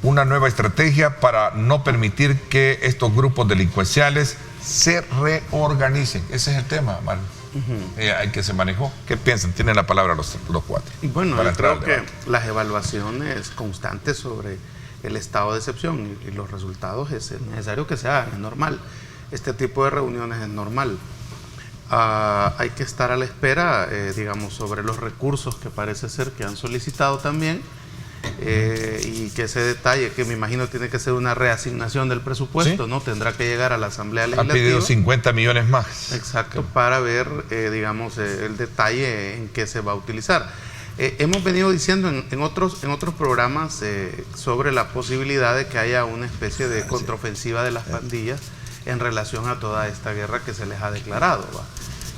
una nueva estrategia para no permitir que estos grupos delincuenciales se reorganicen. Ese es el tema, Mario. Hay que se manejó. ¿Qué piensan? Tienen la palabra los cuatro. Y bueno, yo creo que las evaluaciones constantes sobre el estado de excepción y los resultados es necesario que se hagan, es normal. Este tipo de reuniones es normal. Hay que estar a la espera, digamos, sobre los recursos que parece ser que han solicitado también, y que ese detalle, que me imagino tiene que ser una reasignación del presupuesto, ¿sí? ¿No? Tendrá que llegar a la Asamblea Legislativa. Han pedido 50 millones más. Exacto, para ver, digamos, el detalle en qué se va a utilizar. Hemos venido diciendo en otros programas sobre la posibilidad de que haya una especie de contraofensiva de las pandillas en relación a toda esta guerra que se les ha declarado, ¿va?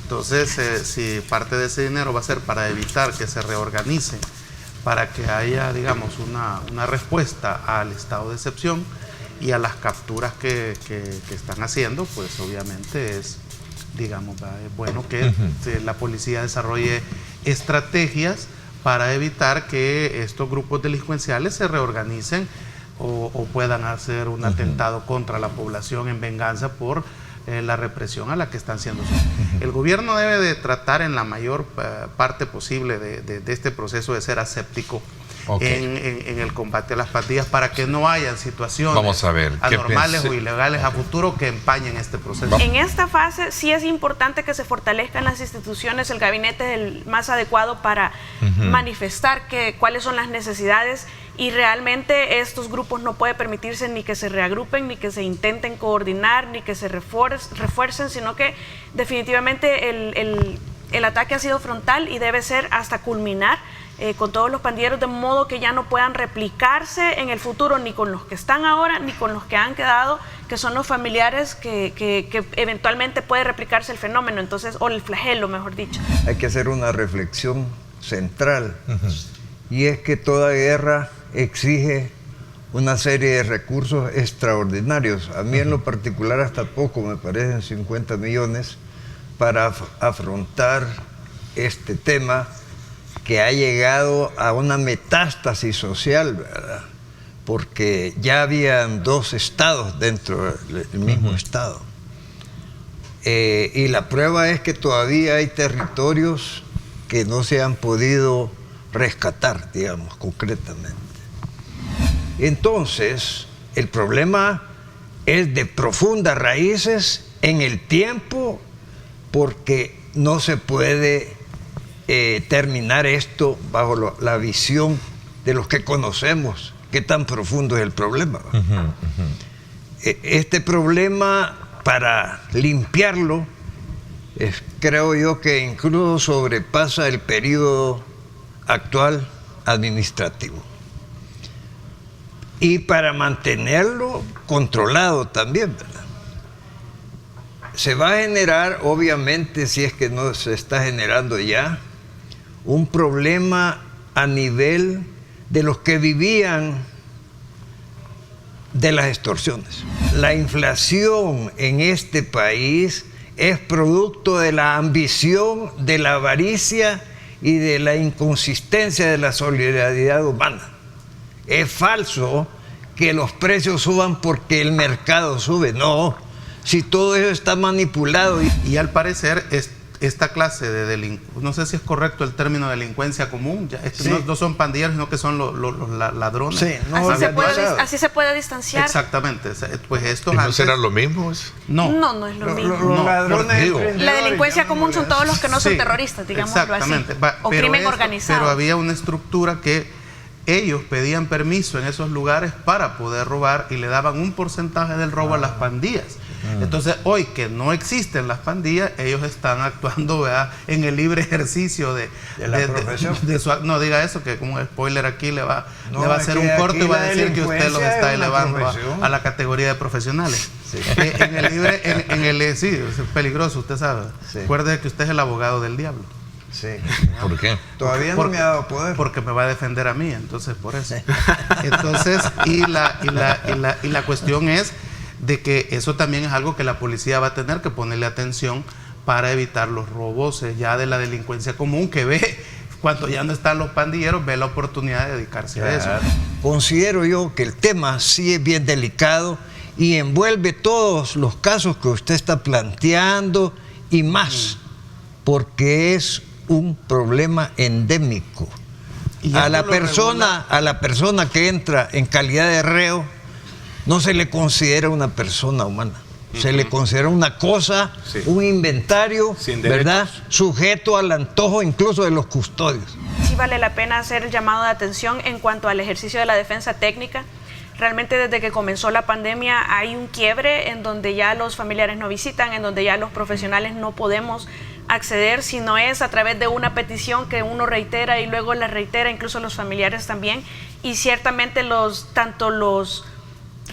Entonces, si parte de ese dinero va a ser para evitar que se reorganicen, para que haya, digamos, una respuesta al estado de excepción y a las capturas que están haciendo, pues obviamente es, digamos, es bueno que la policía desarrolle estrategias para evitar que estos grupos delincuenciales se reorganicen o puedan hacer un atentado contra la población en venganza por la represión a la que están siendo sometidos. El gobierno debe de tratar en la mayor parte posible de este proceso de ser aséptico en el combate a las pandillas, para que no hayan situaciones anormales o ilegales a futuro que empañen este proceso. En esta fase sí es importante que se fortalezcan las instituciones, el gabinete es el más adecuado para manifestar cuáles son las necesidades, y realmente estos grupos no puede permitirse ni que se reagrupen, ni que se intenten coordinar, ni que se refuercen, sino que definitivamente el ataque ha sido frontal y debe ser hasta culminar con todos los pandilleros, de modo que ya no puedan replicarse en el futuro, ni con los que están ahora, ni con los que han quedado, que son los familiares que eventualmente puede replicarse el fenómeno, entonces, o el flagelo, mejor dicho. Hay que hacer una reflexión central, y es que toda guerra exige una serie de recursos extraordinarios. A mí en lo particular hasta poco me parecen 50 millones para afrontar este tema que ha llegado a una metástasis social, ¿verdad? Porque ya habían dos estados dentro del mismo estado. Y la prueba es que todavía hay territorios que no se han podido rescatar, digamos, concretamente. Entonces, el problema es de profundas raíces en el tiempo, porque no se puede terminar esto bajo la visión de los que conocemos qué tan profundo es el problema. Este problema, para limpiarlo, creo yo que incluso sobrepasa el periodo actual administrativo. Y para mantenerlo controlado también, ¿verdad? Se va a generar, obviamente, si es que no se está generando ya, un problema a nivel de los que vivían de las extorsiones. La inflación en este país es producto de la ambición, de la avaricia y de la inconsistencia de la solidaridad humana. Es falso que los precios suban porque el mercado sube. No, si todo eso está manipulado. Y al parecer esta clase de delincuencia, no sé si es correcto el término delincuencia común, no son pandilleros, sino que son los ladrones. Sí, no, así se puede distanciar. Exactamente. Pues esto ¿no será lo mismo? No es lo mismo. Los ladrones, la delincuencia común son todos los que no son terroristas, digámoslo así, o crimen organizado. Pero había una estructura que ellos pedían permiso en esos lugares para poder robar, y le daban un porcentaje del robo a las pandillas. Entonces, hoy que no existen las pandillas, ellos están actuando, ¿verdad?, en el libre ejercicio de la profesión. No diga eso, que como spoiler aquí le va a hacer un corte y va a decir que usted los está elevando a la categoría de profesionales. Sí. Sí, es peligroso, usted sabe. Sí. Recuerde que usted es el abogado del diablo. Sí. ¿Por qué? Todavía no me ha dado poder. Porque me va a defender a mí, entonces por eso. Entonces, y la cuestión es de que eso también es algo que la policía va a tener que ponerle atención para evitar los robos ya de la delincuencia común, que ve cuando ya no están los pandilleros, ve la oportunidad de dedicarse a eso. Considero yo que el tema sí es bien delicado y envuelve todos los casos que usted está planteando y más, porque es un problema endémico. A la persona que entra en calidad de reo no se le considera una persona humana. Se le considera una cosa, un inventario, ¿verdad? Sujeto al antojo incluso de los custodios. Sí vale la pena hacer el llamado de atención en cuanto al ejercicio de la defensa técnica. Realmente desde que comenzó la pandemia hay un quiebre en donde ya los familiares no visitan, en donde ya los profesionales no podemos acceder, si no es a través de una petición que uno reitera y luego la reitera, incluso los familiares también. Y ciertamente tanto los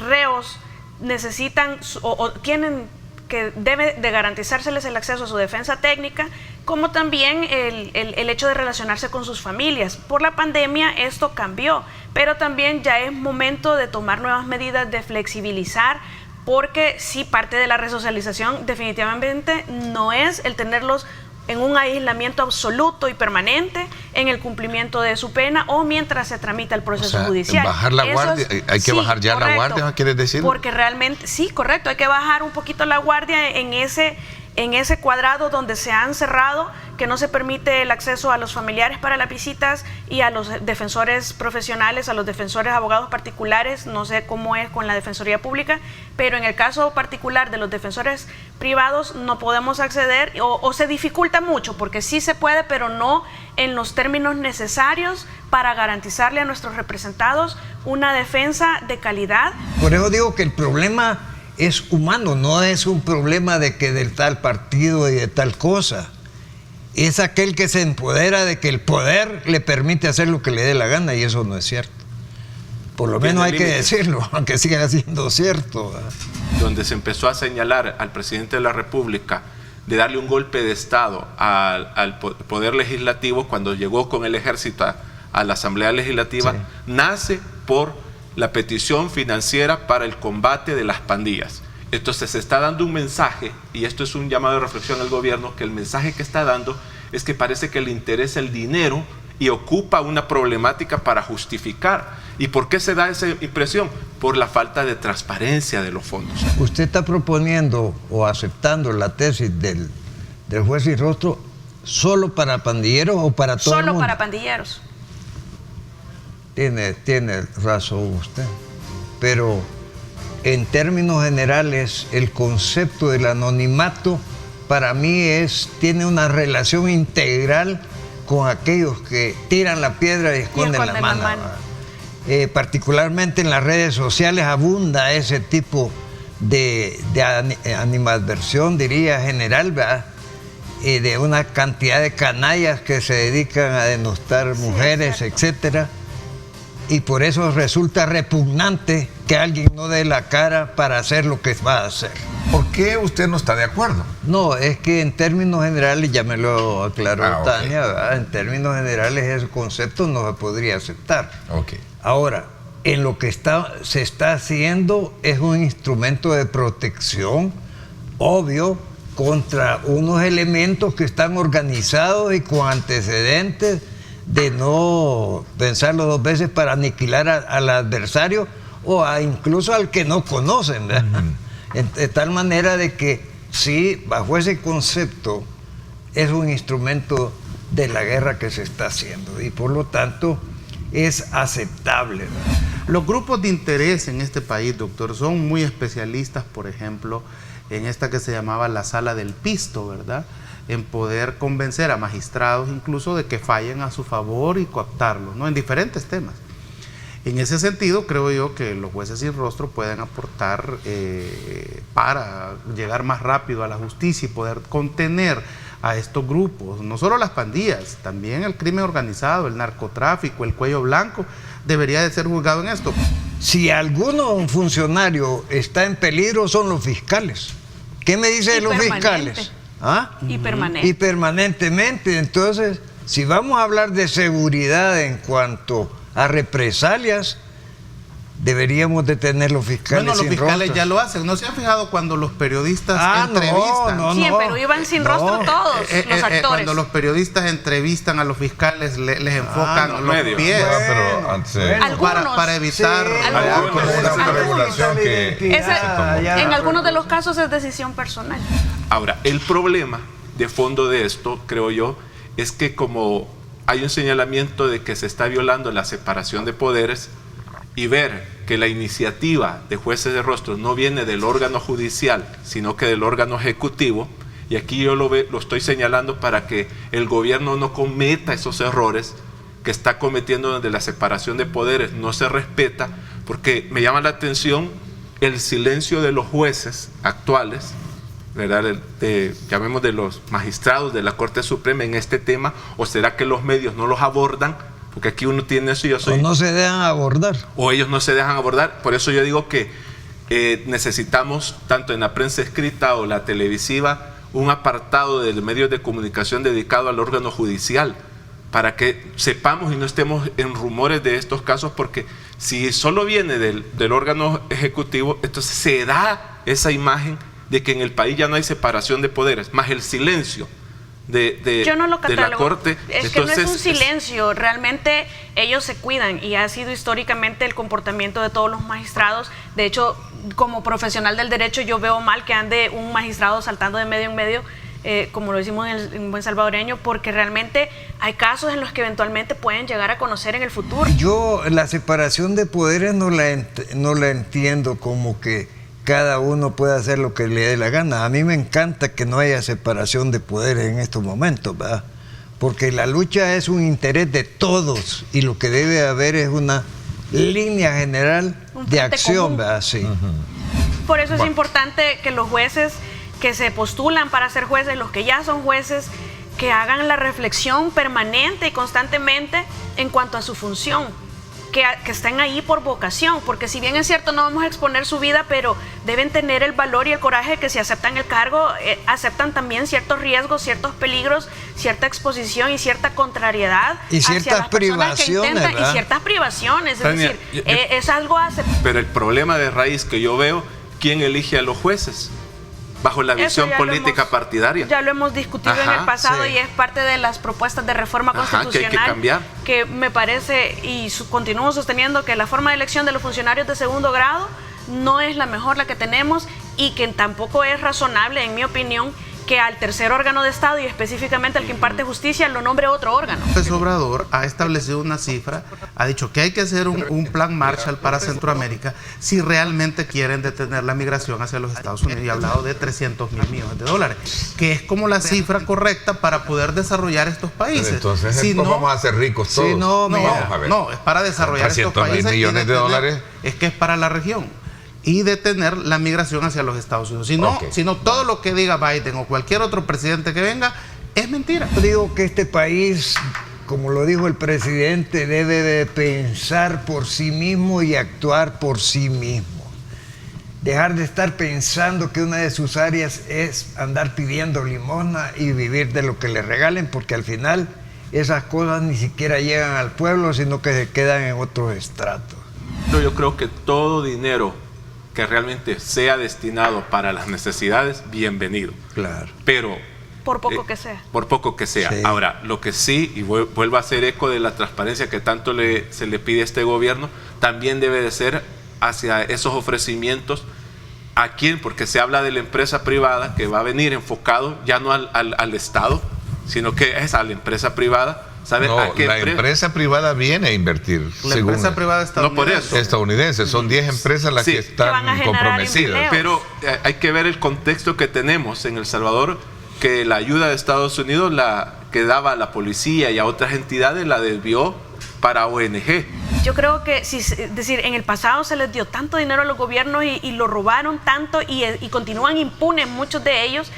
reos necesitan o tienen que debe de garantizárseles el acceso a su defensa técnica, como también el hecho de relacionarse con sus familias. Por la pandemia esto cambió, pero también ya es momento de tomar nuevas medidas, de flexibilizar, porque sí, parte de la resocialización definitivamente no es el tenerlos en un aislamiento absoluto y permanente en el cumplimiento de su pena o mientras se tramita el proceso judicial. Bajar la guardia, hay que bajar ya la guardia, ¿quieres decir? Porque realmente, sí, correcto, hay que bajar un poquito la guardia en ese cuadrado donde se han cerrado, que no se permite el acceso a los familiares para las visitas y a los defensores profesionales, a los defensores abogados particulares. No sé cómo es con la Defensoría Pública, pero en el caso particular de los defensores privados no podemos acceder o se dificulta mucho, porque sí se puede, pero no en los términos necesarios para garantizarle a nuestros representados una defensa de calidad. Por eso digo que el problema es humano, no es un problema de que del tal partido y de tal cosa. Es aquel que se empodera de que el poder le permite hacer lo que le dé la gana, y eso no es cierto. Por lo menos hay que decirlo, aunque siga siendo cierto. Donde se empezó a señalar al presidente de la República de darle un golpe de Estado al Poder Legislativo cuando llegó con el ejército a la Asamblea Legislativa, nace por la petición financiera para el combate de las pandillas. Entonces se está dando un mensaje, y esto es un llamado de reflexión al gobierno, que el mensaje que está dando es que parece que le interesa el dinero y ocupa una problemática para justificar. ¿Y por qué se da esa impresión? Por la falta de transparencia de los fondos. ¿Usted está proponiendo o aceptando la tesis del juez Irrostro solo para pandilleros o para todo el mundo? Solo para pandilleros. Tiene razón usted, pero en términos generales el concepto del anonimato para mí tiene una relación integral con aquellos que tiran la piedra y esconden la mano. Particularmente en las redes sociales abunda ese tipo de animadversión, diría general, ¿verdad? De una cantidad de canallas que se dedican a denostar mujeres, etcétera. Y por eso resulta repugnante que alguien no dé la cara para hacer lo que va a hacer. ¿Por qué usted no está de acuerdo? No, es que en términos generales, ya me lo aclaró Tania, ¿verdad? En términos generales ese concepto no se podría aceptar. Ahora, en lo que se está haciendo es un instrumento de protección, obvio, contra unos elementos que están organizados y con antecedentes de no pensarlo dos veces para aniquilar al adversario o incluso al que no conocen, ¿verdad? De tal manera de que sí, bajo ese concepto es un instrumento de la guerra que se está haciendo y por lo tanto es aceptable, ¿verdad? Los grupos de interés en este país, doctor, son muy especialistas, por ejemplo, en esta que se llamaba la sala del pisto, ¿verdad?, en poder convencer a magistrados incluso de que fallen a su favor y cooptarlos, ¿no?, en diferentes temas. En ese sentido, creo yo que los jueces sin rostro pueden aportar para llegar más rápido a la justicia y poder contener a estos grupos, no solo las pandillas, también el crimen organizado, el narcotráfico, el cuello blanco, debería de ser juzgado en esto. Si un funcionario está en peligro, son los fiscales. ¿Qué me dice de los fiscales? ¿Ah? Y permanente. Y permanentemente. Entonces, si vamos a hablar de seguridad en cuanto a represalias, deberíamos de tener los fiscales Bueno, los sin fiscales rostro. ya lo hacen. ¿No se han fijado cuando los periodistas entrevistan? Sí, en Perú iban sin rostro todos los actores. Cuando los periodistas entrevistan a los fiscales, les enfocan los medios. pies. Pero antes, Algunos. Para evitar... Sí, Algunos. una regulación que En algunos de los casos es decisión personal. Ahora, el problema de fondo de esto, creo yo, es que como hay un señalamiento de que se está violando la separación de poderes, y ver que la iniciativa de jueces de rostro no viene del órgano judicial, sino que del órgano ejecutivo, y aquí yo lo estoy señalando para que el gobierno no cometa esos errores que está cometiendo, donde la separación de poderes no se respeta, porque me llama la atención el silencio de los jueces actuales, ¿verdad? Llamemos de los magistrados de la Corte Suprema en este tema, o será que los medios no los abordan, porque aquí uno tiene eso y yo soy... O no se dejan abordar. O ellos no se dejan abordar. Por eso yo digo que necesitamos, tanto en la prensa escrita o la televisiva, un apartado de medios de comunicación dedicado al órgano judicial, para que sepamos y no estemos en rumores de estos casos, porque si solo viene del órgano ejecutivo, entonces se da esa imagen de que en el país ya no hay separación de poderes, más el silencio Yo no lo de la Corte. Es que no es un silencio, realmente ellos se cuidan y ha sido históricamente el comportamiento de todos los magistrados. De hecho, como profesional del derecho, yo veo mal que ande un magistrado saltando de medio en medio, como lo decimos en buen salvadoreño, porque realmente hay casos en los que eventualmente pueden llegar a conocer en el futuro. Yo la separación de poderes no la entiendo como que cada uno puede hacer lo que le dé la gana. A mí me encanta que no haya separación de poderes en estos momentos, ¿verdad? Porque la lucha es un interés de todos y lo que debe haber es una línea general de acción, común, ¿verdad? Sí. Por eso es importante que los jueces que se postulan para ser jueces, los que ya son jueces, que hagan la reflexión permanente y constantemente en cuanto a su función. Que estén ahí por vocación, porque si bien es cierto no vamos a exponer su vida, pero deben tener el valor y el coraje que si aceptan el cargo, aceptan también ciertos riesgos, ciertos peligros, cierta exposición y cierta contrariedad y ciertas privaciones, y ciertas privaciones, es decir, es algo aceptable. Pero el problema de raíz que yo veo, ¿quién elige a los jueces? Bajo la visión política partidaria. Ya lo hemos discutido en el pasado, sí. Y es parte de las propuestas de reforma constitucional que hay que cambiar. Que me parece, y continúo sosteniendo que la forma de elección de los funcionarios de segundo grado no es la mejor, la que tenemos, y que tampoco es razonable, en mi opinión, que al tercer órgano de Estado y específicamente al que imparte justicia lo nombre otro órgano. López Obrador ha establecido una cifra, ha dicho que hay que hacer un plan Marshall para Centroamérica si realmente quieren detener la migración hacia los Estados Unidos, y ha hablado de $300,000 millones, que es como la cifra correcta para poder desarrollar estos países. Pero entonces, si ¿cómo no, vamos a ser ricos todos? Si no, vamos a ver. No, es para desarrollar estos países. $300,000 millones de dólares. Es que es para la región. Y detener la migración hacia los Estados Unidos. Si no, todo lo que diga Biden o cualquier otro presidente que venga es mentira. Yo digo que este país, como lo dijo el presidente, debe de pensar por sí mismo y actuar por sí mismo. Dejar de estar pensando que una de sus áreas es andar pidiendo limosna y vivir de lo que le regalen, porque al final esas cosas ni siquiera llegan al pueblo, sino que se quedan en otros estratos. Yo creo que todo dinero que realmente sea destinado para las necesidades, bienvenido. Claro. Pero por poco que sea. Por poco que sea. Sí. Ahora, lo que sí, y vuelvo a hacer eco de la transparencia que tanto se le pide a este gobierno, también debe de ser hacia esos ofrecimientos. ¿A quién? Porque se habla de la empresa privada que va a venir enfocado ya no al Estado, sino que es a la empresa privada. No, la empresa privada viene a invertir. La empresa privada estadounidense. No, por eso. Estadounidense. Son 10 empresas las que están comprometidas. Pero hay que ver el contexto que tenemos en El Salvador, que la ayuda de Estados Unidos, la que daba a la policía y a otras entidades, la desvió para ONG. Yo creo que, es decir, en el pasado se les dio tanto dinero a los gobiernos y lo robaron tanto y continúan impunes muchos de ellos,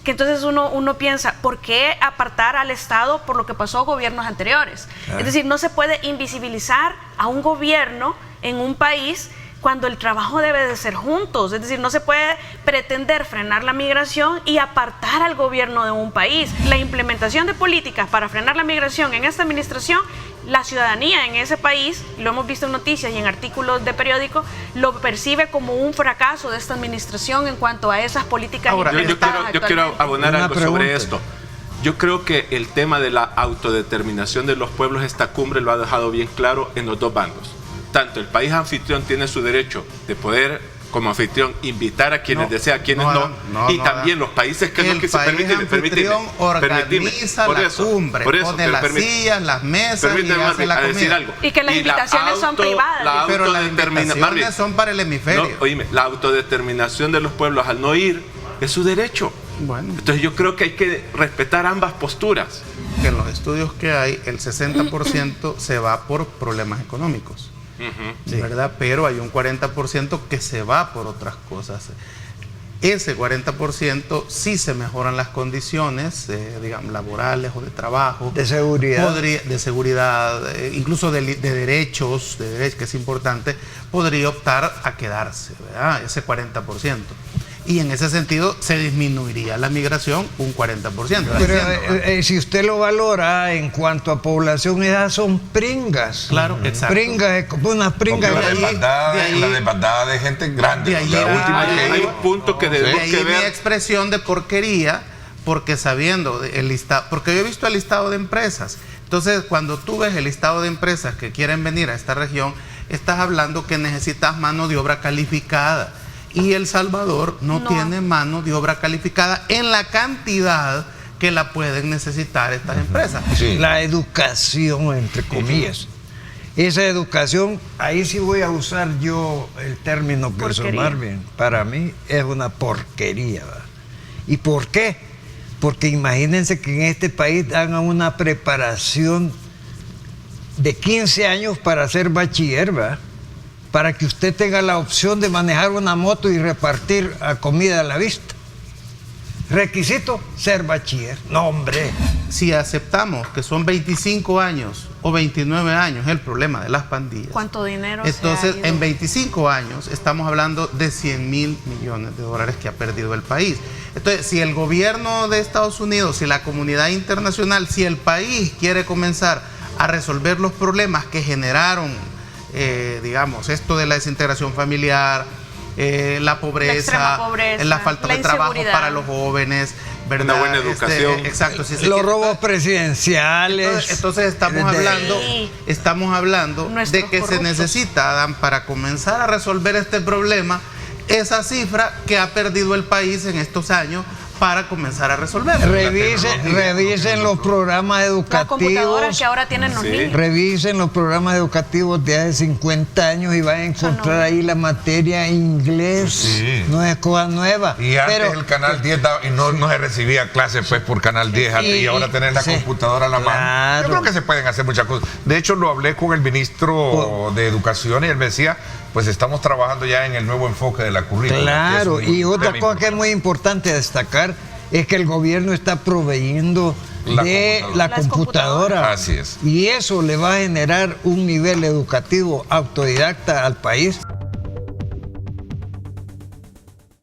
que entonces uno piensa, ¿por qué apartar al Estado por lo que pasó a gobiernos anteriores? Es decir, no se puede invisibilizar a un gobierno en un país cuando el trabajo debe de ser juntos. Es decir, no se puede pretender frenar la migración y apartar al gobierno de un país. La implementación de políticas para frenar la migración en esta administración, la ciudadanía en ese país, lo hemos visto en noticias y en artículos de periódico, lo percibe como un fracaso de esta administración en cuanto a esas políticas. Ahora, yo quiero abonar Una algo pregunta. sobre esto. Yo creo que el tema de la autodeterminación de los pueblos, esta cumbre lo ha dejado bien claro en los dos bandos. Tanto el país anfitrión tiene su derecho de poder, como anfitrión, invitar a quienes desea, a quienes y también los países que no el país anfitrión organiza la cumbre, pone las sillas, las mesas y hace la comida. Y que las invitaciones son privadas. Pero las invitaciones son para el hemisferio. No, oíme, la autodeterminación de los pueblos al no ir es su derecho. Bueno. Entonces yo creo que hay que respetar ambas posturas. Que en los estudios que hay, el 60% se va por problemas económicos. ¿Verdad? Pero hay un 40% que se va por otras cosas. Ese 40% sí se mejoran las condiciones, digamos, laborales o de trabajo. De seguridad. De seguridad, incluso de derechos, que es importante, podría optar a quedarse, ¿verdad? Ese 40%. Y en ese sentido se disminuiría la migración un 40%. Pero si usted lo valora en cuanto a población, esas son pringas. Claro, exacto. Pringas, unas pringas. La desbandada de gente grande. De ahí la última que hay iba. un punto que debemos De ahí que mi ver. expresión de porquería, porque sabiendo el listado, porque yo he visto el listado de empresas. Entonces, cuando tú ves el listado de empresas que quieren venir a esta región, estás hablando que necesitas mano de obra calificada. Y El Salvador no tiene mano de obra calificada en la cantidad que la pueden necesitar estas empresas. Sí. La educación, entre comillas. Esa educación, ahí sí voy a usar yo el término personal, bien, para mí es una porquería, ¿verdad? ¿Y por qué? Porque imagínense que en este país hagan una preparación de 15 años para ser bachiller, ¿verdad? Para que usted tenga la opción de manejar una moto y repartir comida a la vista. Requisito, ser bachiller. No, hombre. Si aceptamos que son 25 años o 29 años el problema de las pandillas. ¿Cuánto dinero? Entonces, se ha ido? en 25 años estamos hablando de 100,000 millones de dólares que ha perdido el país. Entonces, si el gobierno de Estados Unidos, si la comunidad internacional, si el país quiere comenzar a resolver los problemas que generaron, digamos, esto de la desintegración familiar, la pobreza, la falta de trabajo para los jóvenes, ¿verdad? Una buena educación. Exacto. Si los robos presidenciales. Entonces estamos hablando de que se necesita, Adán, para comenzar a resolver este problema, esa cifra que ha perdido el país en estos años para comenzar a resolverlo. Revisen los programas educativos. Las computadoras que ahora tienen los niños. Revisen los programas educativos de hace 50 años y van a encontrar ahí la materia inglés. Sí. No es cosa nueva. Y antes el Canal 10 y no se recibía clases pues por Canal 10 y ahora tener la computadora a la mano. Yo creo que se pueden hacer muchas cosas. De hecho, lo hablé con el ministro de Educación y él me decía, pues estamos trabajando ya en el nuevo enfoque de la currícula. Claro, y otra cosa que es muy importante destacar es que el gobierno está proveyendo la computadora. Así es. Y eso le va a generar un nivel educativo autodidacta al país.